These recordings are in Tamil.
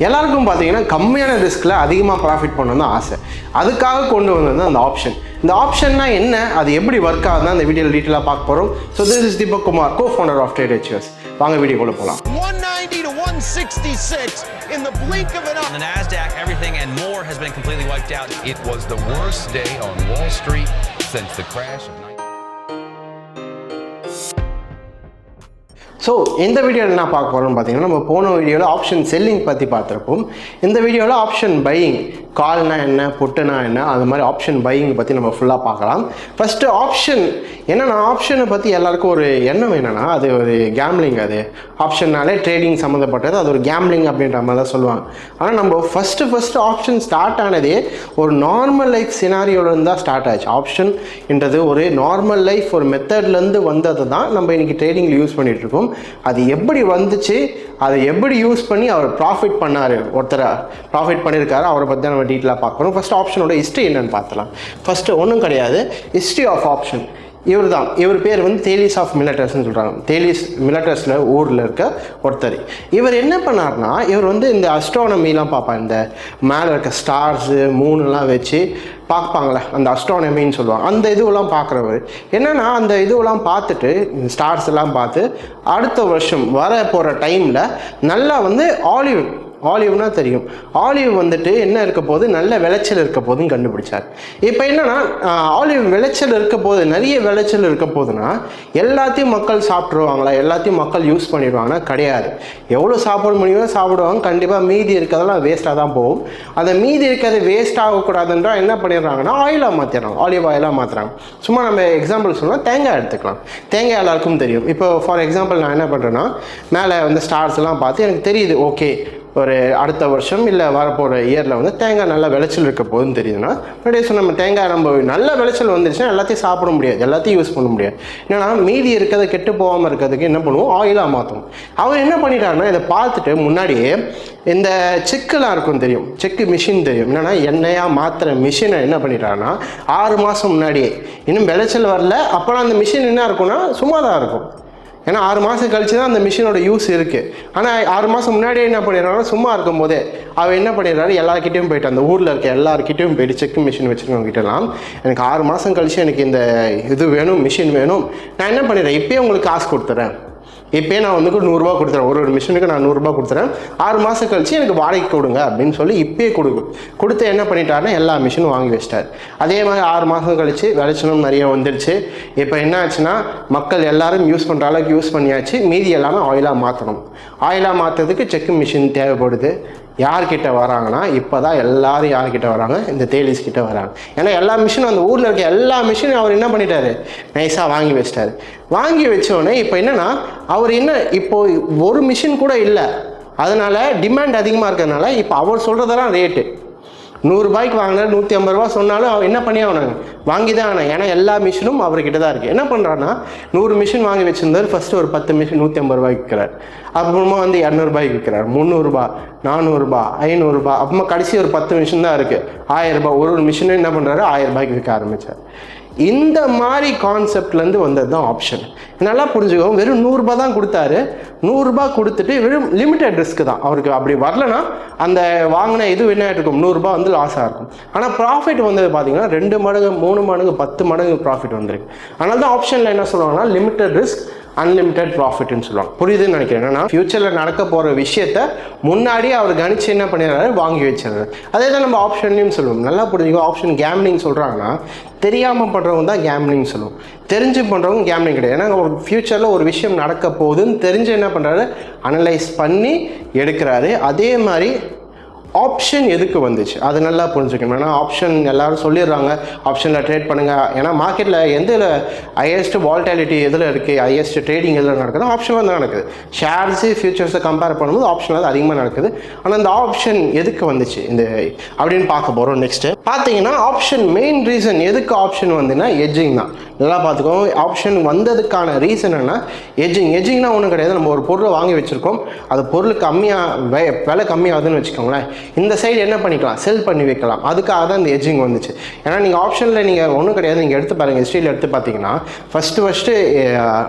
எல்லாருக்கும் பார்த்தீங்கன்னா கம்மியான ரிஸ்கில் அதிகமாக ப்ராஃபிட் பண்ணணும் தான் ஆசை. அதுக்காக கொண்டு வந்தது அந்த ஆப்ஷன். இந்த ஆப்ஷன்னா என்ன, அது எப்படி ஒர்க் ஆகுதுன்னா இந்த வீடியோவில் டீட்டெயிலாக பார்க்க போகிறோம். So this is Deepak Kumar, co-founder of TradeHers. வாங்க வீடியோக்குள்ள போகலாம். 190 to 166 in the blink of an eye. On the Nasdaq, everything and more has been completely wiped out. It was the worst day on Wall Street since the crash of 19. So இந்த வீடியோவில் என்ன பார்க்க போகிறோம்னு பார்த்தீங்கன்னா, நம்ம போன வீடியோவில் ஆப்ஷன் செல்லிங் பற்றி பார்த்துருப்போம். இந்த வீடியோவில் ஆப்ஷன் பையிங், கால்னா என்ன, புட்டுனா என்ன, அது மாதிரி ஆப்ஷன் பையிங் பற்றி நம்ம ஃபுல்லாக பார்க்கலாம். ஃபஸ்ட்டு ஆப்ஷன் என்னென்னா, ஆப்ஷனை பற்றி எல்லாருக்கும் ஒரு எண்ணம் என்னென்னா, அது ஒரு கேம்லிங். அது ஆப்ஷன்னாலே ட்ரேடிங் சம்மந்தப்பட்டது, அது ஒரு கேம்லிங் அப்படின்ற மாதிரி தான் சொல்லுவாங்க. ஆனால் நம்ம ஃபஸ்ட்டு ஆப்ஷன் ஸ்டார்ட் ஆனதே ஒரு நார்மல் லைஃப் சினாரியோலேருந்து தான் ஸ்டார்ட் ஆச்சு. ஆப்ஷன்ன்றது ஒரு நார்மல் லைஃப், ஒரு மெத்தட்லேருந்து வந்தது தான் நம்ம இன்றைக்கி ட்ரேடிங்கில் யூஸ் பண்ணிகிட்ருக்கோம். அது எப்படி வந்துச்சு, அதை எப்படி யூஸ் பண்ணி அவர் ப்ராஃபிட் பண்ணார், ஒருத்தர் ப்ராஃபிட் பண்ணியிருக்காரு, அவரை பற்றி தான் நம்ம டீட்டெயிலாக பார்க்கணும். ஃபஸ்ட் ஆப்ஷனோட ஹிஸ்ட்ரி என்னென்னு பார்த்துலாம். ஃபஸ்ட்டு ஒன்றும் கிடையாது, ஹிஸ்ட்ரி ஆஃப் ஆப்ஷன். இவர் பேர் வந்து தேலிஸ் ஆஃப் மில்லட்டர்ஸ்ன்னு சொல்கிறாங்க. தேலிஸ் மில்லட்டர்ஸில் ஊரில் இருக்க ஒருத்தர். இவர் என்ன பண்ணார்னா, இவர் வந்து இந்த அஸ்ட்ரானமிலாம் பார்ப்பாங்க, இந்த மேலே இருக்க ஸ்டார்ஸு மூணுலாம் வச்சு பார்ப்பாங்களே, அந்த அஸ்ட்ரானமின்னு சொல்லுவாங்க. அந்த இதுவெல்லாம் பார்க்குறவர் என்னென்னா, அந்த இதுவெல்லாம் பார்த்துட்டு ஸ்டார்ஸ் எல்லாம் பார்த்து அடுத்த வருஷம் வர போகிற டைமில் நல்லா வந்து ஆலிவ்னா தெரியும், ஆலிவ் வந்துட்டு என்ன இருக்க போது, நல்ல விளைச்சல் இருக்க போதுன்னு கண்டுபிடிச்சார். இப்போ என்னன்னா, ஆலிவ் விளைச்சல் இருக்க போது, நிறைய விளைச்சல் இருக்க போதுன்னா எல்லாத்தையும் மக்கள் சாப்பிட்ருவாங்களா, எல்லாத்தையும் மக்கள் யூஸ் பண்ணிடுவாங்கன்னா கிடையாது. எவ்வளோ சாப்பிட முடியுமோ சாப்பிடுவாங்க, கண்டிப்பாக மீதி இருக்கிறதெல்லாம் வேஸ்ட்டாக தான் போகும். அந்த மீதி இருக்கிறது வேஸ்ட் ஆகக்கூடாதுன்றா என்ன பண்ணிடுறாங்கன்னா, ஆயிலாக மாற்றிடுறாங்க, ஆலிவ் ஆயிலாக மாற்றுறாங்க. சும்மா நம்ம எக்ஸாம்பிள் சொன்னால் தேங்காய் எடுத்துக்கலாம். தேங்காய் எல்லாருக்கும் தெரியும். இப்போ ஃபார் எக்ஸாம்பிள் நான் என்ன பண்ணுறேன்னா, மேலே வந்து ஸ்டார்ஸ் எல்லாம் பார்த்து எனக்கு தெரியுது, ஓகே ஒரு அடுத்த வருஷம் இல்லை வரப்போகிற இயரில் வந்து தேங்காய் நல்ல விளைச்சல் இருக்க போதுன்னு தெரியுதுன்னா, முன்னாடியே நம்ம தேங்காய் நம்ம நல்ல விளைச்சல் வந்துருச்சுன்னா எல்லாத்தையும் சாப்பிட முடியாது, எல்லாத்தையும் யூஸ் பண்ண முடியாது. ஏன்னா மீதி இருக்கிறத கெட்டு போகாமல் இருக்கிறதுக்கு என்ன பண்ணுவோம், ஆயிலாக மாற்றணும். அவர் என்ன பண்ணிட்டாருன்னா, இதை பார்த்துட்டு முன்னாடியே இந்த செக்கெல்லாம் இருக்கும் தெரியும், செக்கு மிஷின் தெரியும், என்னென்னா எண்ணெயாக மாற்றுற மிஷினை என்ன பண்ணிட்டாருன்னா 6 மாதம் முன்னாடியே, இன்னும் விளைச்சல் வரல, அப்போலாம் அந்த மிஷின் என்ன இருக்கும்னா சும்மா தான் இருக்கும். ஏன்னா 6 மாதம் கழிச்சு தான் அந்த மிஷினோட யூஸ் இருக்குது. ஆனால் 6 மாதம் முன்னாடியே என்ன பண்ணிடுறாங்கன்னா, சும்மா இருக்கும் போதே அவர் என்ன பண்ணிடுறாரு, எல்லாருக்கிட்டையும் போயிட்டு, அந்த ஊரில் இருக்க எல்லாருக்கிட்டையும் போயிட்டு செக் மிஷின் வச்சுருக்கவங்க கிட்டலாம், எனக்கு 6 மாதம் கழிச்சு எனக்கு இந்த இது வேணும், மிஷின் வேணும், நான் என்ன பண்ணிடுறேன், இப்போயே உங்களுக்கு காசு கொடுத்துட்றேன், இப்போயே நான் வந்து 100 ரூபா கொடுத்துறேன், ஒரு மிஷினுக்கு நான் 100 ரூபா கொடுத்துறேன், 6 மாதம் கழிச்சு எனக்கு வாடகை கொடுங்க அப்படின்னு சொல்லி இப்போயே கொடுத்து என்ன பண்ணிட்டாருன்னா எல்லா மிஷினும் வாங்கி வச்சிட்டார். அதே மாதிரி 6 மாதம் கழிச்சு விளைச்சலும் நிறைய வந்துடுச்சு. இப்போ என்ன ஆச்சுன்னா, மக்கள் எல்லாரும் யூஸ் பண்ணுற அளவுக்கு யூஸ் பண்ணியாச்சு, மீதி எல்லாமே ஆயிலாக மாற்றணும். ஆயிலாக மாற்றுறதுக்கு செக்கு மிஷின் தேவைப்படுது. யார்கிட்ட வராங்கன்னா, இப்போ தான் எல்லோரும் யார்கிட்ட வராங்க, இந்த தேலிஸ் கிட்ட வராங்க. ஏன்னா எல்லா மிஷினும், அந்த ஊரில் இருக்க எல்லா மிஷினும் அவர் என்ன பண்ணிட்டாரு, நைஸாக வாங்கி வச்சிட்டாரு. வாங்கி வச்சோடனே இப்போ என்னென்னா, அவர் என்ன, இப்போது ஒரு மிஷின் கூட இல்லை, அதனால் டிமாண்ட் அதிகமாக இருக்கிறதுனால இப்போ அவர் சொல்கிறதெல்லாம் ரேட்டு 100 ரூபாய்க்கு வாங்கினா 150 ரூபா சொன்னாலும் அவர் என்ன பண்ணி ஆகணும், வாங்கி தான் ஆகணும். ஏன்னா எல்லா மிஷினும் அவர்கிட்ட தான் இருக்குது. என்ன பண்ணுறான்னா, 100 மிஷின் வாங்கி வச்சிருந்தார், ஃபஸ்ட்டு ஒரு 10 மிஷின் 150 ரூபாய்க்கு விற்கிறார், அப்புறமா வந்து 200 ரூபாய்க்கு விற்கிறார், 300 ரூபா, 400 ரூபா, 500 ரூபா, அப்புறமா கடைசி ஒரு 10 மிஷின் தான் இருக்குது, 1000 ரூபாய். ஒரு மிஷினும் என்ன பண்ணுறாரு, 1000 ரூபாய்க்கு விற்க ஆரம்பித்தார். இந்த மாதிரி கான்செப்ட்லேருந்து வந்தது தான் ஆப்ஷன். நல்லா புரிஞ்சுக்கோங்க. வெறும் 100 ரூபா தான் கொடுத்தாரு, 100 ரூபா கொடுத்துட்டு வெறும் லிமிட்டட் ரிஸ்க் தான். அவருக்கு அப்படி வரலன்னா அந்த வாங்கின இது என்ன இருக்கும், 100 ரூபா வந்து லாஸாக இருக்கும். ஆனால் ப்ராஃபிட் வந்தது பார்த்தீங்கன்னா 2 மடங்கு, 3 மடங்கு, 10 மடங்கு ப்ராஃபிட் வந்துருக்கு. அதனால தான் ஆப்ஷனில் என்ன சொல்லுவாங்கன்னா, லிமிட்டட் ரிஸ்க் அன்லிமிட்டட் ப்ராஃபிட்னு சொல்லுவாங்க. புரியுதுன்னு நினைக்கிறேன். ஏன்னா ஃபியூச்சரில் நடக்க போகிற விஷயத்த முன்னாடியே அவர் கணிச்சு என்ன பண்ணிடுறாரு, வாங்கி வச்சிடுறாரு. அதே தான் நம்ம ஆப்ஷன்லையும் சொல்லுவோம். நல்லா புரிஞ்சுக்கோ. ஆப்ஷன் கேம்லிங் சொல்கிறாங்கன்னா, தெரியாமல் பண்ணுறவங்க தான் கேம்லிங் சொல்லுவோம், தெரிஞ்சு பண்ணுறவங்க கேம்லிங் கிடையாது. ஏன்னா ஒரு ஃப்யூச்சரில் ஒரு விஷயம் நடக்க போகுதுன்னு தெரிஞ்சு என்ன பண்ணுறாரு, அனலைஸ் பண்ணி எடுக்கிறாரு. அதே மாதிரி ஆப்ஷன் எதுக்கு வந்துச்சு அது நல்லா புரிஞ்சுக்கணும். ஏன்னா ஆப்ஷன் எல்லாரும் சொல்லிடுறாங்க, ஆப்ஷனில் ட்ரேட் பண்ணுங்கள். ஏன்னா மார்க்கெட்டில் எந்த ஹையஸ்ட் வால்டாலிட்டி எதில் இருக்குது, ஹையஸ்ட் ட்ரேடிங் எதில் நடக்குது, ஆப்ஷனில் தான் நடக்குது. ஷேர்ஸு ஃபியூச்சர்ஸை கம்பேர் பண்ணும்போது ஆப்ஷனில் தான் அதிகமாக நடக்குது. ஆனால் இந்த ஆப்ஷன் எதுக்கு வந்துச்சு இந்த அப்படின்னு பார்க்க போகிறோம். நெக்ஸ்ட்டு பார்த்தீங்கன்னா, ஆப்ஷன் மெயின் ரீசன் எதுக்கு ஆப்ஷன் வந்துன்னா, எட்ஜிங் தான். நல்லா பார்த்துக்கோங்க. ஆப்ஷன் வந்ததுக்கான ரீசன் என்ன, எஜ்ஜிங்னா ஒன்றும் கிடையாது. நம்ம ஒரு பொருளை வாங்கி வச்சுருக்கோம், அது பொருள் விலை கம்மியாகுதுன்னு வச்சுக்கோங்களேன். இந்த சைடு என்ன பண்ணிக்கலாம், செல் பண்ணி வைக்கலாம். அதுக்காக தான் இந்த எஜ்ஜிங் வந்துச்சு. ஏன்னா நீங்கள் ஆப்ஷனில் நீங்கள் ஒன்றும் கிடையாது, நீங்கள் எடுத்து பாருங்கள், ஹிஸ்ட்ரியில் எடுத்து பார்த்தீங்கன்னா ஃபஸ்ட்டு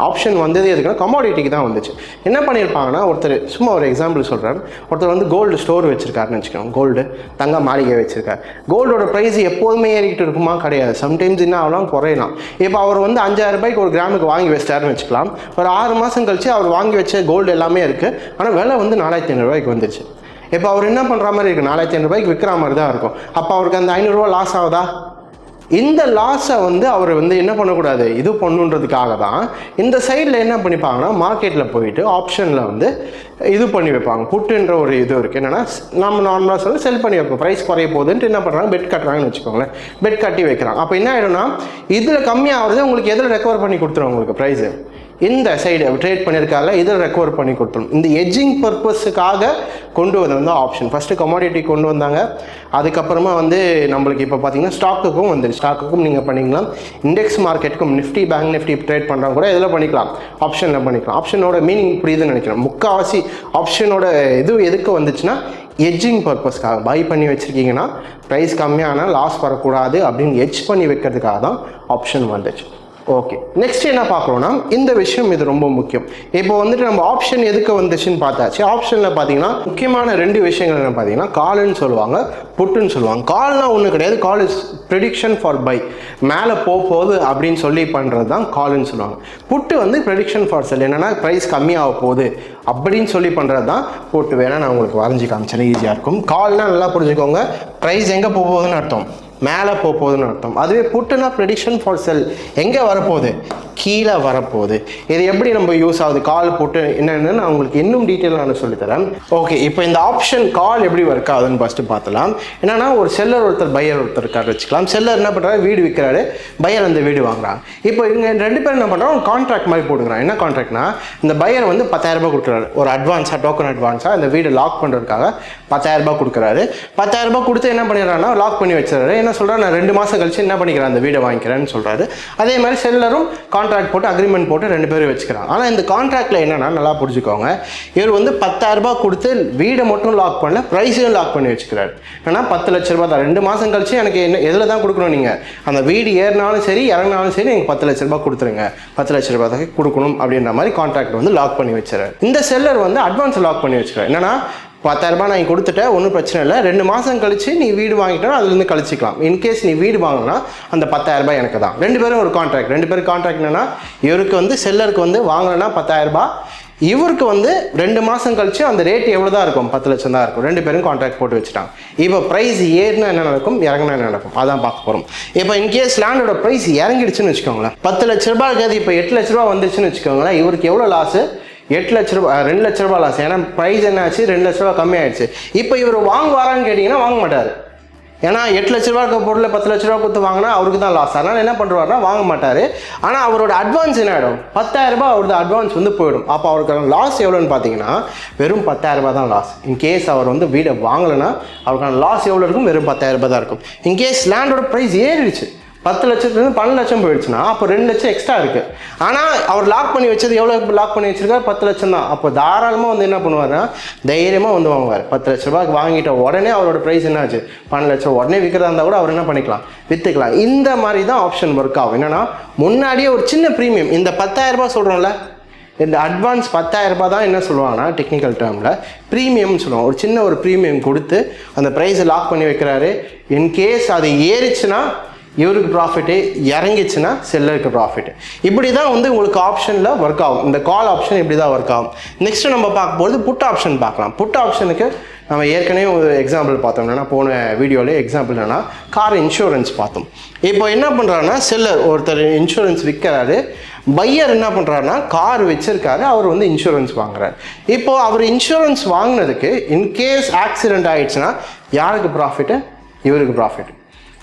ஆப்ஷன் வந்தது எதுக்குன்னா கமாடிட்டிக்கு தான் வந்துச்சு. என்ன பண்ணியிருப்பாங்கன்னா, ஒருத்தர் சும்மா ஒரு எக்ஸாம்பிள் சொல்கிறார், ஒருத்தர் வந்து கோல்டு ஸ்டோர் வச்சுருக்காருன்னு வச்சுக்கோங்க, கோல்டு தங்க மாளிகை வச்சுருக்காரு. கோல்டோட ப்ரைஸ் எப்போதுமே ஏறிக்கிட்டு இருக்குமா, கிடையாது. சம்டைம்ஸ் என்ன ஆகலாம், குறையலாம். இப்போ அவர் வந்து 5000 ரூபாய்க்கு ஒரு கிராமுக்கு வாங்கி வச்சிட்டாருன்னு வச்சுக்கலாம். ஒரு 6 மாதம் கழிச்சு அவர் வாங்கி வச்ச கோல்டு எல்லாமே இருக்குது, ஆனால் விலை வந்து 4500 ரூபாய்க்கு வந்துருச்சு. இப்போ அவர் என்ன பண்ணுற மாதிரி இருக்குது, 4500 ரூபாய்க்கு விற்கிற மாதிரி தான் இருக்கும். அப்போ அவருக்கு அந்த 500 ரூபா லாஸ் ஆகுதா? இந்த லாஸை வந்து அவர் வந்து என்ன பண்ணக்கூடாது, இது பண்ணுன்றதுக்காக தான் இந்த சைடில் என்ன பண்ணிப்பாங்கன்னா, மார்க்கெட்டில் போயிட்டு ஆப்ஷனில் வந்து இது பண்ணி வைப்பாங்க. புட்டுன்ற ஒரு இது இருக்குது. என்னென்னா, நம்ம நார்மலாக சொல்ல செல் பண்ணி வைப்போம், ப்ரைஸ் குறைய போகுதுன்ட்டு என்ன பண்ணுறாங்க, பெட் கட்டுறாங்கன்னு வச்சுக்கோங்களேன். பெட் கட்டி வைக்கிறாங்க. அப்போ என்ன ஆகிடும்னா, இதில் கம்மியாகிறது உங்களுக்கு எதில் ரெக்கவர் பண்ணி கொடுத்துரும், உங்களுக்கு ப்ரைஸு இந்த சைடு ட்ரேட் பண்ணியிருக்கால இதில் ரெக்கவர் பண்ணி கொடுத்துரும். இந்த எட்ஜிங் பர்பஸுக்காக கொண்டு வந்த ஆப்ஷன் ஃபஸ்ட்டு கமாடிட்டி கொண்டு வந்தாங்க. அதுக்கப்புறமா வந்து நம்மளுக்கு இப்போ பார்த்தீங்கன்னா ஸ்டாக்குக்கும் வந்து ஸ்டாக்குக்கும் நீங்கள் பண்ணிக்கலாம். இண்டெக்ஸ் மார்க்கெட்டுக்கும் நிஃப்டி, பேங்க் நிஃப்டி ட்ரேட் பண்ணுறவங்க கூட இதில் பண்ணிக்கலாம், ஆப்ஷனில் பண்ணிக்கலாம். ஆப்ஷனோட மீனிங் புரியுதுன்னு நினைக்கிறேன். முக்கால்வாசி ஆப்ஷனோட இது எதுக்கு வந்துச்சுன்னா, எட்ஜிங் பர்பஸ்க்காக. பை பண்ணி வச்சுருக்கீங்கன்னா ப்ரைஸ் கம்மியான லாஸ் வரக்கூடாது அப்படின்னு எட்ஜ் பண்ணி வைக்கிறதுக்காக தான் ஆப்ஷன் வந்துச்சு. ஓகே, நெக்ஸ்ட் என்ன பார்க்குறோன்னா, இந்த விஷயம் இது ரொம்ப முக்கியம். இப்போ வந்துட்டு நம்ம ஆப்ஷன் எதுக்கு வந்துச்சுன்னு பார்த்தாச்சு. ஆப்ஷனில் பார்த்தீங்கன்னா முக்கியமான 2 விஷயங்கள் என்ன பார்த்தீங்கன்னா, கால்னு சொல்லுவாங்க, புட்டுன்னு சொல்லுவாங்க. கால்னா ஒன்றும் கிடையாது, call is prediction for buy, மேலே போகுது அப்படின்னு சொல்லி பண்ணுறது தான் கால்னு சொல்லுவாங்க. புட்டு வந்து ப்ரெடிக்ஷன் ஃபார் செல், என்னென்னா ப்ரைஸ் கம்மியாக போகுது அப்படின்னு சொல்லி பண்ணுறது தான் புட்டு. வேணால் நான் உங்களுக்கு வரைஞ்சி காமிச்சேன், ஈஸியாக இருக்கும். கால்னால் நல்லா புரிஞ்சுக்கோங்க, ப்ரைஸ் எங்கே போகுதுன்னு அர்த்தம், மேலே போகுதுன்னு அர்த்தம். அதுவே புட்டுனா ப்ரெடிக்ஷன் ஃபார் செல், எங்கே வரப்போகுது, கீழே வரப்போகுது. இது எப்படி நம்ம யூஸ் ஆகுது, கால் புட்டு என்னென்னு நான் உங்களுக்கு இன்னும் டீட்டெயிலாக நான் சொல்லித்தரேன். ஓகே, இப்போ இந்த ஆப்ஷன் கால் எப்படி ஒர்க் ஆகுதுன்னு ஃபஸ்ட்டு பார்த்துலாம். என்னன்னா, ஒரு செல்லர் ஒருத்தர் பையர் ஒருத்தர் இருக்காரு வச்சுக்கலாம். செல்லர் என்ன பண்ணுறாரு, வீடு விற்கிறாரு, பையர் அந்த வீடு வாங்குறாங்க. இப்போ இவங்க 2 பேரும் என்ன பண்ணுறாங்க, ஒரு கான்ட்ராக்ட் மாதிரி போட்டுக்கிறாங்க. என்ன கான்ட்ராக்ட்னா, இந்த பையர் வந்து 10000 ரூபாய் கொடுக்குறாரு, ஒரு அட்வான்ஸாக டோக்கன் அட்வான்ஸாக இந்த வீடு லாக் பண்ணுறதுக்காக 10000 ரூபாய் கொடுக்குறாரு. 10000 ரூபாய் கொடுத்து என்ன பண்ணிடுறாருன்னா, லாக் பண்ணி வச்சுறாரு. என்ன சொல்கிறார், நான் 2 மாதம் கழிச்சு என்ன பண்ணிக்கிறேன், அந்த வீடை வாங்கிக்கிறேன்னு சொல்கிறாரு. அதே மாதிரி செல்லரும் கான்ட்ராக்ட் போட்டு அக்ரிமெண்ட் போட்டு 2 பேரும் வச்சுக்கிறாங்க. ஆனால் இந்த கான்ட்ராக்டில் என்னன்னா, நல்லா புரிஞ்சுக்கோங்க, இவர் வந்து 10000 ரூபாய் கொடுத்து வீடை மட்டும் லாக் பண்ணல, ப்ரைஸையும் லாக் பண்ணி வச்சுக்கிறாரு. ஏன்னா 10 லட்ச ரூபாய் தான், 2 மாதம் கழிச்சு எனக்கு என்ன எதில் தான் கொடுக்கணும், நீங்கள் அந்த வீடு ஏறினாலும் சரி இறங்கினாலும் சரி எனக்கு 10 லட்ச ரூபாய் கொடுத்துருங்க, 10 லட்ச ரூபாய் தான் கொடுக்கணும் அப்படின்ற மாதிரி கான்ட்ராக்ட் வந்து லாக் பண்ணி வச்சுறாரு. இந்த செல்லர் வந்து அட்வான்ஸ் லாக் பண்ணி வச்சுக்கிறார். என்னன்னா, 10000 ரூபாய் நான் கொடுத்துட்டேன், ஒன்றும் பிரச்சனை இல்லை, 2 மாதம் கழிச்சு நீ வீடு வாங்கிட்டா அதுலேருந்து கழிச்சிக்கலாம். இன்கேஸ் நீ வீடு வாங்கினா அந்த 10000 ரூபாய் எனக்கு தான். 2 பேரும் ஒரு கான்ட்ராக்ட். 2 பேரும் கான்ட்ராக்ட் என்னன்னா, இவருக்கு வந்து செல்லருக்கு வந்து வாங்கினா 10000 ரூபாய், இவருக்கு வந்து 2 மாதம் கழிச்சு அந்த ரேட் எவ்வளோ தான் இருக்கும், 10 லட்சம் தான் இருக்கும். 2 பேரும் கான்ட்ராக்ட் போட்டு வச்சுட்டாங்க. இப்போ ப்ரைஸ் ஏறினா என்ன நடக்கும், இறங்கினா என்ன நடக்கும், அதான் பார்க்க போகிறோம். இப்போ இன்கேஸ் லேண்டோட ப்ரைஸ் இறங்கிடுச்சுன்னு வச்சுக்கோங்களேன், 10 லட்ச ரூபாய் இருக்காது, இப்போ 8 லட்ச ரூபா வந்துருச்சுன்னு வச்சுக்கோங்களேன், இவருக்கு எவ்வளோ லாஸு, 8 லட்ச ரூபா, 2 லட்ச ரூபா லாஸ். ஏன்னா ப்ரைஸ் என்ன ஆச்சு, 2 லட்ச ரூபா கம்மியாயிடுச்சு. இப்போ இவர் வாங்குவாரான்னு கேட்டிங்கன்னா வாங்க மாட்டார். ஏன்னா 8 லட்ச ரூபா இருக்க பொருளை 10 லட்ச ரூபா கொடுத்து வாங்கினா அவருக்கு தான் லாஸ். அதனால் என்ன பண்ணுவார்னா வாங்க மாட்டார். ஆனால் அவரோட அட்வான்ஸ் என்ன ஆகிடும், 10000 ரூபாய் அவரோட அட்வான்ஸ் வந்து போயிடும். அப்போ அவருக்கான லாஸ் எவ்வளோன்னு பார்த்தீங்கன்னா, வெறும் 10000 ரூபாய் தான் லாஸ். இன்கேஸ் அவர் வந்து வீடை வாங்கலைன்னா அவருக்கான லாஸ் எவ்வளோ இருக்கும், வெறும் 10000 ரூபாய் தான் இருக்கும். இன்கேஸ் லேண்டோட ப்ரைஸ் ஏறிடுச்சு, 10 லட்சத்துலேருந்து 12 லட்சம் போயிடுச்சுன்னா அப்போ 2 லட்சம் எக்ஸ்ட்ரா இருக்குது. ஆனால் அவர் லாக் பண்ணி வச்சது எவ்வளோ லாக் பண்ணி வச்சிருக்காரு, 10 லட்சம் தான். அப்போ தாராளமாக வந்து என்ன பண்ணுவார்னா, தைரியமாக வந்து வாங்குவார். 10 லட்ச ரூபாய்க்கு வாங்கிட்ட உடனே அவரோட ப்ரைஸ் என்ன ஆச்சு, 12 லட்சம். உடனே விற்கிறதா இருந்தால் கூட அவர் என்ன பண்ணிக்கலாம், விற்றுக்கலாம். இந்த மாதிரி தான் ஆப்ஷன் ஒர்க் ஆகும். என்னன்னா, முன்னாடியே ஒரு சின்ன ப்ரீமியம், இந்த 10000 ரூபாய் சொல்கிறோம்ல, இந்த அட்வான்ஸ் 10000 ரூபாய் தான் என்ன சொல்லுவாங்கன்னா டெக்னிக்கல் டேர்மில் ப்ரீமியம்னு சொல்லுவாங்க. ஒரு சின்ன ஒரு ப்ரீமியம் கொடுத்து அந்த ப்ரைஸை லாக் பண்ணி வைக்கிறாரு. இன்கேஸ் அது ஏறிச்சுன்னா இவருக்கு ப்ராஃபிட்டு, இறங்கிச்சுன்னா செல்லருக்கு ப்ராஃபிட்டு. இப்படி தான் வந்து உங்களுக்கு ஆப்ஷனில் ஒர்க் ஆகும். இந்த கால் ஆப்ஷன் இப்படி தான் ஒர்க் ஆகும். நெக்ஸ்ட்டு நம்ம பார்க்கும்போது புட் ஆப்ஷன் பார்க்கலாம். புட் ஆப்ஷனுக்கு நம்ம ஏற்கனவே ஒரு எக்ஸாம்பிள் பார்த்தோம். என்னென்னா, போன வீடியோவில் எக்ஸாம்பிள் என்னென்னா கார் இன்சூரன்ஸ் பார்த்தோம். இப்போ என்ன பண்ணுறாருன்னா, செல்லர் ஒருத்தர் இன்சூரன்ஸ் விற்கிறாரு, பையர் என்ன பண்ணுறாருன்னா கார் வச்சிருக்காரு, அவர் வந்து இன்சூரன்ஸ் வாங்குறாரு. இப்போது அவர் இன்சூரன்ஸ் வாங்கினதுக்கு இன்கேஸ் ஆக்சிடென்ட் ஆகிடுச்சுன்னா யாருக்கு ப்ராஃபிட்டு, இவருக்கு ப்ராஃபிட்.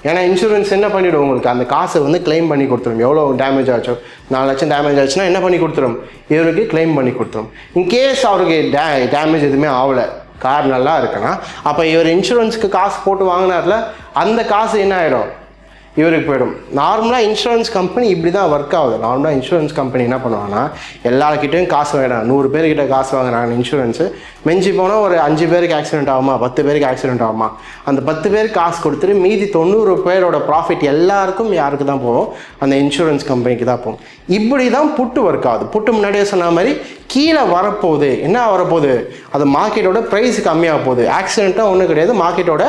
ஏன்னா இன்சூரன்ஸ் என்ன பண்ணிவிடும், உங்களுக்கு அந்த காசை வந்து கிளைம் பண்ணி கொடுத்துரும். எவ்வளோ டேமேஜ் ஆச்சோ, 4 லட்சம் டேமேஜ் ஆச்சுன்னா என்ன பண்ணி கொடுத்துரும், இவருக்கு கிளைம் பண்ணி கொடுத்துரும். இன்கேஸ் அவருக்கு டேமேஜ் எதுவுமே ஆகலை, கார் நல்லா இருக்குன்னா, அப்போ இவர் இன்சூரன்ஸுக்கு காசு போட்டு வாங்கினார்ல, அந்த காசு என்ன ஆகிடும், இவருக்கு போயிடும். நார்மலாக இன்சூரன்ஸ் கம்பெனி இப்படி தான் ஒர்க் ஆகுது. நார்மலாக இன்சூரன்ஸ் கம்பெனி என்ன பண்ணுவாங்கன்னா எல்லாருக்கிட்டையும் காசு வாங்கினாங்க, 100 பேர்கிட்ட காசு வாங்குறாங்க இன்சூரன்ஸு. மிஞ்சி போனால் ஒரு 5 பேருக்கு ஆக்சிடென்ட் ஆகுமா, 10 பேருக்கு ஆக்சிடென்ட் ஆகுமா, அந்த 10 பேருக்கு காசு கொடுத்துட்டு மீதி 90 பேரோட ப்ராஃபிட் எல்லாருக்கும் யாருக்கு தான் போகும், அந்த இன்சூரன்ஸ் கம்பெனிக்கு தான் போகும். இப்படி தான் புட்டு ஒர்க் ஆகுது. புட்டு முன்னாடியே சொன்ன மாதிரி கீழே வரப்போகுது, என்ன வரப்போகுது, அது மார்க்கெட்டோட ப்ரைஸ் கம்மியாக போகுது. ஆக்சிடென்ட்டாக ஒன்றும் கிடையாது, மார்க்கெட்டோட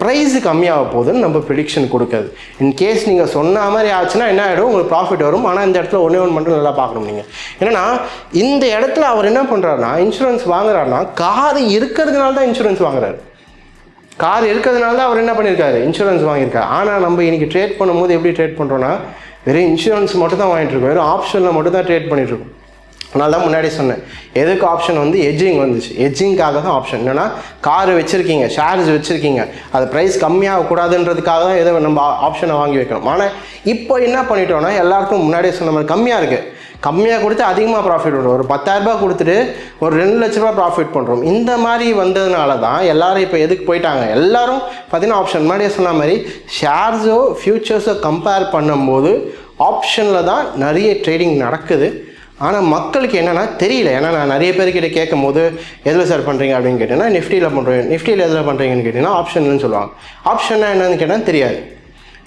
ப்ரைஸு கம்மியாக போகுதுன்னு நம்ம ப்ரிடிக்ஷன் கொடுக்குது. இன்கேஸ் நீங்கள் சொன்ன மாதிரி ஆச்சுன்னா என்ன ஆகிடும், உங்களுக்கு ப்ராஃபிட் வரும். ஆனால் இந்த இடத்துல ஒன்று மட்டும் நல்லா பார்க்கணும் நீங்கள். ஏன்னா இந்த இடத்துல அவர் என்ன பண்ணுறாருனா, இன்சூரன்ஸ் வாங்குறாருனா கார் இருக்கிறதுனால தான் இன்சூரன்ஸ் வாங்குறாரு. கார் இருக்கிறதுனால தான் அவர் என்ன பண்ணியிருக்காரு, இன்சூரன்ஸ் வாங்கியிருக்காரு. ஆனால் நம்ம இன்றைக்கி ட்ரேட் பண்ணும்போது எப்படி ட்ரேட் பண்ணுறோன்னா, வெறும் இன்சூரன்ஸ் மட்டும் தான் வாங்கிட்டு இருக்கோம், வெறும் ஆப்ஷனில் மட்டும் தான் ட்ரேட் பண்ணிட்டுருக்கோம். அதனால தான் முன்னாடி சொன்னேன், எதுக்கு ஆப்ஷன் வந்து எட்ஜிங் வந்துச்சு. எட்ஜிங்காக தான் ஆப்ஷன். என்னென்னா கார் வச்சுருக்கீங்க, ஷேர்ஸ் வச்சுருக்கீங்க, அது ப்ரைஸ் கம்மியாகக்கூடாதுன்றதுக்காக தான் எதை நம்ம ஆப்ஷனை வாங்கி வைக்கணும். ஆனால் இப்போ என்ன பண்ணிட்டோன்னா, எல்லாருக்கும் முன்னாடியே சொன்ன மாதிரி கம்மியாக இருக்குது, கம்மியாக கொடுத்து அதிகமாக ப்ராஃபிட் பண்ணுறோம். ஒரு 10,000 ரூபாய் கொடுத்துட்டு ஒரு 2 லட்ச ரூபா ப்ராஃபிட் பண்ணுறோம். இந்த மாதிரி வந்ததுனால தான் எல்லோரும் இப்போ எதுக்கு போயிட்டாங்க, எல்லோரும் பார்த்தீங்கன்னா ஆப்ஷன் முன்னாடியே சொன்ன மாதிரி ஷேர்ஸோ ஃப்யூச்சர்ஸோ கம்பேர் பண்ணும்போது ஆப்ஷனில் தான் நிறைய ட்ரேடிங் நடக்குது. ஆனால் மக்களுக்கு என்னென்னா தெரியல. ஏன்னா நான் நிறைய பேர்கிட்ட கேட்கும் போது எதில் சார் பண்ணுறீங்க அப்படின்னு கேட்டேன்னா, நிஃப்டியில் பண்ணுறேன். நிஃப்டியில் எதில் பண்ணுறீங்கன்னு கேட்டிங்கன்னா ஆப்ஷன்னு சொல்லுவாங்க. ஆப்ஷன்னா என்னன்னு கேட்டால் தெரியாது.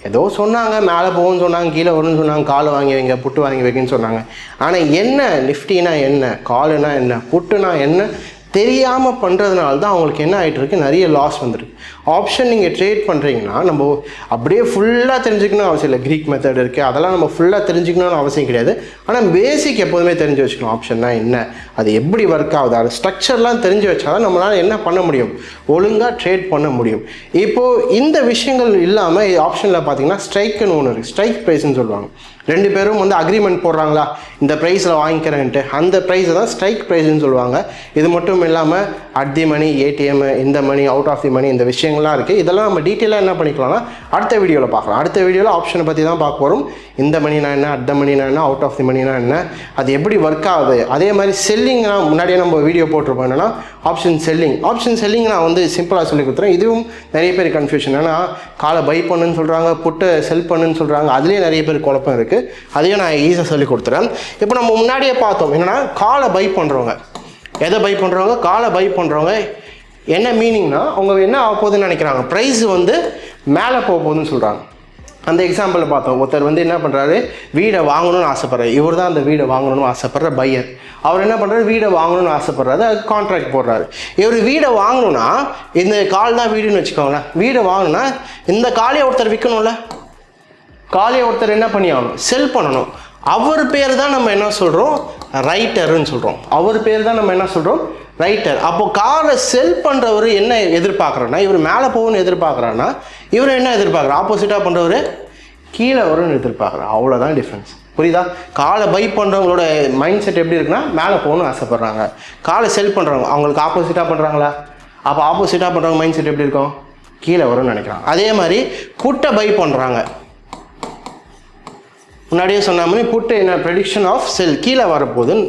ஏதோ சொன்னாங்க, மேலே போகும்னு சொன்னாங்க, கீழே வரும்னு சொன்னாங்க, கால் வாங்கி வைங்க, புட்டு வாங்கி வைங்கன்னு சொன்னாங்க. ஆனால் என்ன நிஃப்டினா என்ன, காலுனா என்ன, புட்டுனா என்ன தெரியாமல் பண்ணுறதுனால தான் அவங்களுக்கு என்ன ஆகிட்டு இருக்கு, நிறைய லாஸ் வந்துருக்கு. ஆப்ஷன் நீங்கள் ட்ரேட் பண்ணுறீங்கன்னா நம்ம அப்படியே ஃபுல்லாக தெரிஞ்சுக்கணும்னு அவசியம் இல்லை. க்ரீக் மெத்தட் இருக்குது, அதெல்லாம் நம்ம ஃபுல்லாக தெரிஞ்சுக்கணும்னு அவசியம் கிடையாது. ஆனால் பேசிக் எப்போதுமே தெரிஞ்சு வச்சுக்கணும். ஆப்ஷன்னா என்ன, அது எப்படி ஒர்க் ஆகுது, அது ஸ்ட்ரக்சர்லாம் தெரிஞ்சு வச்சா தான் நம்மளால் என்ன பண்ண முடியும், ஒழுங்காக ட்ரேட் பண்ண முடியும். இப்போது இந்த விஷயங்கள் இல்லாமல் ஆப்ஷனில் பார்த்தீங்கன்னா ஸ்ட்ரைக்குன்னு ஒன்று இருக்குது. ஸ்ட்ரைக் ப்ரைஸ்ன்னு சொல்லுவாங்க. 2 பேரும் வந்து அக்ரிமெண்ட் போடுறாங்களா, இந்த ப்ரைஸில் வாங்கிக்கிறேன்ட்டு, அந்த ப்ரைஸை தான் ஸ்ட்ரைக் ப்ரைஸ்ன்னு சொல்லுவாங்க. இது மட்டும் இல்லாமல் அட் தி மணி, ஏடிஎம், இந்த மணி, அவுட் ஆஃப் தி மணி, இந்த விஷயங்கள்லாம் இருக்குது. இதெல்லாம் நம்ம டீட்டெயிலாக என்ன பண்ணிக்கலாம்னா அடுத்த வீடியோவில் பார்க்கலாம். அடுத்த வீடியோவில் ஆப்ஷனை பற்றி தான் பார்க்க போகிறோம். இந்த மணினா என்ன, அட் த மணினா என்ன, அவுட் ஆஃப் தி மணினா என்ன, அது எப்படி ஒர்க் ஆகுது. அதே மாதிரி செல்லிங்னா முன்னாடியே நம்ம வீடியோ போட்டிருப்போம். என்னென்னா ஆப்ஷன் செல்லிங். ஆப்ஷன் செல்லிங் நான் வந்து சிம்பிளாக சொல்லி கொடுத்துறேன். இதுவும் நிறைய பேர் கன்ஃபியூஷன். ஏன்னா காலை பை பண்ணுன்னு சொல்கிறாங்க, புட்டை செல் பண்ணுன்னு சொல்கிறாங்க. அதுலேயே நிறைய பேர் குழப்பம் இருக்குது. அதையும் நான் ஈஸியாக சொல்லி கொடுத்துறேன். இப்போ நம்ம முன்னாடியே பார்த்தோம், என்னென்னா காலை பை பண்ணுறவங்க, எதை பை பண்ணுறவங்க, காலை பை பண்ணுறவங்க என்ன மீனிங்னா, அவங்க என்ன ஆக போகுதுன்னு நினைக்கிறாங்க, ப்ரைஸ் வந்து மேலே போக போகுதுன்னு சொல்கிறாங்க. அந்த எக்ஸாம்பிளில் பார்த்தோம், ஒருத்தர் வந்து என்ன பண்ணுறாரு, வீடை வாங்கணும்னு ஆசைப்படுறாரு. இவர் தான் அந்த வீடை வாங்கணும்னு ஆசைப்படுற பையர். அவர் என்ன பண்ணுறாரு, வீடை வாங்கணும்னு ஆசைப்படுறாரு, அதுக்கு கான்ட்ராக்ட் போடுறாரு. இவர் வீடை வாங்கணும்னா, இந்த கால் தான் வீடுன்னு வச்சுக்கோங்களேன். வீடை வாங்கணும்னா இந்த காலையை ஒருத்தர் விற்கணும்ல, காலையை ஒருத்தர் என்ன பண்ணி ஆகணும், செல் பண்ணணும். அவர் பேர் தான் நம்ம என்ன சொல்கிறோம், ரைட்டர்ன்னு சொல்கிறோம். அவர் பேர் தான் நம்ம என்ன சொல்கிறோம், ரைட்டர். அப்போது காரை செல் பண்ணுறவர் என்ன எதிர்பார்க்குறோன்னா, இவர் மேலே போகணும்னு எதிர்பார்க்குறான்னா, இவர் என்ன எதிர்பார்க்குறார், ஆப்போசிட்டாக பண்ணுறவர் கீழே வரும்னு எதிர்பார்க்குறார். அவ்வளோதான் டிஃப்ரென்ஸ். புரியுதா? காலை பை பண்ணுறவங்களோட மைண்ட் செட் எப்படி இருக்குன்னா, மேலே போகணும்னு ஆசைப்பட்றாங்க. காலை செல் பண்ணுறவங்க அவங்களுக்கு ஆப்போசிட்டாக பண்ணுறாங்களா, அப்போ ஆப்போசிட்டாக பண்ணுறவங்க மைண்ட் செட் எப்படி இருக்கும், கீழே வரும்னு நினைக்கிறாங்க. அதே மாதிரி புட்டை பை பண்ணுறாங்க. முன்னாடியே சொன்ன மாதிரி புட்டு என்ன, ப்ரெடிக்ஷன் ஆஃப் செல், கீழே வரப்போகுதுன்னு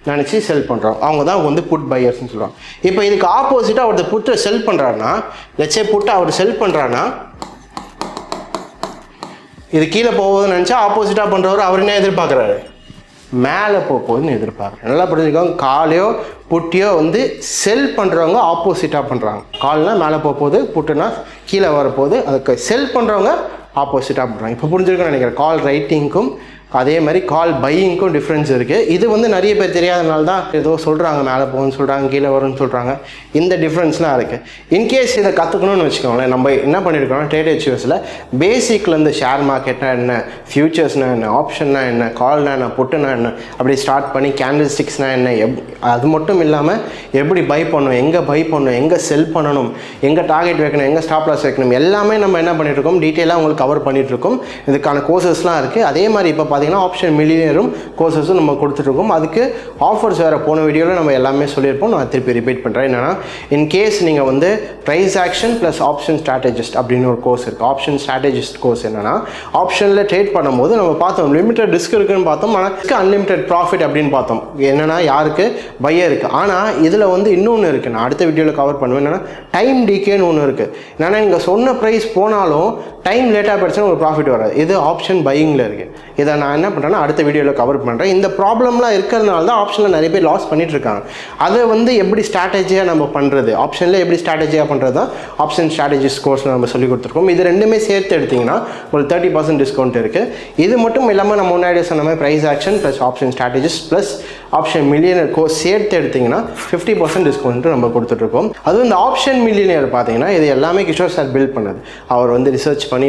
நினச்சி செல் பண்ணுறோம். அவங்க தான் வந்து புட் பையர்ஸ்ன்னு சொல்லுவாங்க. இப்போ இதுக்கு ஆப்போசிட்டாக ஒருத்தர் புட்டை செல் பண்ணுறாருன்னா, லட்சே புட்டை அவர் செல் பண்ணுறாருன்னா, இது கீழே போகுதுன்னு நினச்சா ஆப்போசிட்டாக பண்ணுறவர் அவர் என்ன எதிர்பார்க்குறாரு, மேலே போகுதுன்னு எதிர்பார்க்குறாரு. நல்லா புரிஞ்சுக்கோங்க. காலையோ புட்டியோ வந்து செல் பண்ணுறவங்க ஆப்போசிட்டாக பண்ணுறாங்க. கால்னால் மேலே போகுது, புட்டுனா கீழே வரப்போகுது. அதுக்கு செல் பண்ணுறவங்க ஆப்போசிட்டாக பண்ணுறாங்க. இப்போ புரிஞ்சிருக்குன்னு நினைக்கிறேன். கால் ரைட்டிங்க்கும் அதே மாதிரி கால் பையிங்க்கும் டிஃப்ரென்ஸ் இருக்குது. இது வந்து நிறைய பேர் தெரியாதனால தான் ஏதோ சொல்கிறாங்க, மேலே போகும்னு சொல்கிறாங்க, கீழே வரும்னு சொல்கிறாங்க. இந்த டிஃப்ரென்ஸ்லாம் இருக்குது. இன்கேஸ் இதை கற்றுக்கணும்னு வச்சுக்கோங்களேன், நம்ம என்ன பண்ணியிருக்கோம், ட்ரேட் ஹெச்யூஎஸில் பேசிக்கில் இந்த ஷேர் மார்க்கெட்னா என்ன, ஃபியூச்சர்ஸ்னால் என்ன, ஆப்ஷன்னா என்ன, கால்னா என்ன, புட்டுனா என்ன, அப்படி ஸ்டார்ட் பண்ணி கேண்டில் ஸ்டிக்ஸ்னால் என்ன, அது மட்டும் இல்லாமல் எப்படி பை பண்ணணும், எங்கே பை பண்ணணும், எங்கே செல் பண்ணணும், எங்கே டார்கெட் வைக்கணும், எங்கே ஸ்டாப் லாஸ் வைக்கணும், எல்லாமே நம்ம என்ன பண்ணிகிட்ருக்கோம், டீட்டெயிலாக உங்களுக்கு கவர் பண்ணிகிட்ருக்கோம். இதுக்கான கோர்சஸ்லாம் இருக்குது. அதே மாதிரி இப்போ பார்த்தீங்கன்னா ஆப்ஷன் மில்லியனரும் கோர்சஸும் நம்ம கொடுத்துட்ருக்கோம். அதுக்கு ஆஃபர்ஸ் வேறு போன வீடியோவில் நம்ம எல்லாமே சொல்லியிருப்போம். நான் திருப்பி ரிப்பீட் பண்ணுறேன். என்னென்னா இன்கேஸ் நீங்கள் வந்து price action plus option strategist அப்படின்னு ஒரு கோர்ஸ் இருக்குது. ஆப்ஷன் ஸ்ட்ராட்டஜிஸ்ட் கோர்ஸ் என்னென்னா ஆப்ஷனில் ட்ரேட் பண்ணும்போது நம்ம பார்த்தோம் லிமிட்டட் ரிஸ்க் இருக்குன்னு பார்த்தோம், ஆனால் அன்லிமிட்டட் ப்ராஃபிட் அப்படின்னு பார்த்தோம். என்னென்னா யாருக்கு பையருக்கு. ஆனால் இதில் வந்து இன்னொன்று இருக்குது, நான் அடுத்த வீடியோவில் கவர் பண்ணுவேன். என்னென்னா டைம் டிகேன்னு ஒன்று இருக்குது. என்னென்னா இங்கே சொன்ன ப்ரைஸ் போனாலும் டைம் லேட்டாக போயிடுச்சுன்னா ஒரு ப்ராஃபிட் வராது. இது ஆப்ஷன் பையிங்கில் இருக்குது. இதை நான் என்ன பண்ணுறேன்னா அடுத்த வீடியோவில் கவர் பண்ணுறேன். இந்த ப்ராப்ளம்லாம் இருக்கிறதுனால தான் ஆப்ஷனில் நிறைய பேர் லாஸ் பண்ணிகிட்ருக்காங்க. அதை வந்து எப்படி ஸ்ட்ராட்டஜியாக நம்ம பண்ணுறது, ஆப்ஷனில் எப்படி ஸ்ட்ராட்டஜியாக பண்ணுறது தான் ஆப்ஷன் ஸ்ட்ராட்டஜிஸ்ட் கோர்ஸில் நம்ம சொல்லி கொடுத்துருக்கோம். இது ரெண்டுமே சேர்த்து எடுத்திங்கன்னா உங்களுக்கு 30% டிஸ்கவுண்ட் இருக்குது. இது மட்டும் இல்லாமல் நம்ம முன்னாடியே சொன்ன மாதிரி price action plus option strategist plus option millionaire course சேர்த்து எடுத்திங்கன்னா 50% டிஸ்கவுண்ட் நம்ம கொடுத்துட்ருக்கோம். அதுவும் இந்த ஆப்ஷன் மில்லியனர் பார்த்தீங்கன்னா இது எல்லாமே கிஷோர் சார் பில்ட் பண்ணது. அவர் வந்து ரிசர்ச் பண்ணி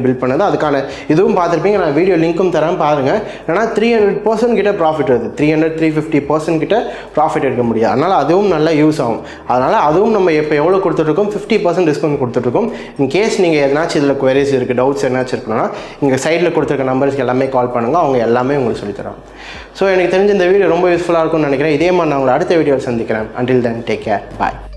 பில்ட் பண்ணது. அதுக்கான இதுவும் பார்த்துருப்பீங்க, நான் வீடியோ லிங்க்கும் தரேன் பாருங்கள். ஏன்னா 300% கிட்ட ப்ராஃபிட் வருது. 300-350% கிட்ட ப்ராஃபிட் எடுக்க முடியாது. அதனால் அதுவும் நல்லா யூஸ் ஆகும். அதனால் அதுவும் நம்ம இப்போ எவ்வளோ கொடுத்துட்ருக்கோம், 50% டிஸ்கவுண்ட் கொடுத்துட்ருக்கோம். இன்கேஸ் நீங்கள் எதனாச்சும் இதில் குவரிஸ் இருக்குது, டவுட்ஸ் எதனாச்சும் இருக்கணும்னா இங்கே சைடில் கொடுத்துருக்க நம்பர்ஸ்க்கு எல்லாமே கால் பண்ணுங்கள், அவங்க எல்லாமே உங்களுக்கு சொல்லித்தராங்க. ஸோ எனக்கு தெரிஞ்ச இந்த வீடியோ ரொம்ப யூஸ்ஃபுல்லாக இருக்கும்னு நினைக்கிறேன். இதே மாதிரி நான் உங்களை அடுத்த வீடியோவில் சந்திக்கிறேன். Until then, take care. Bye.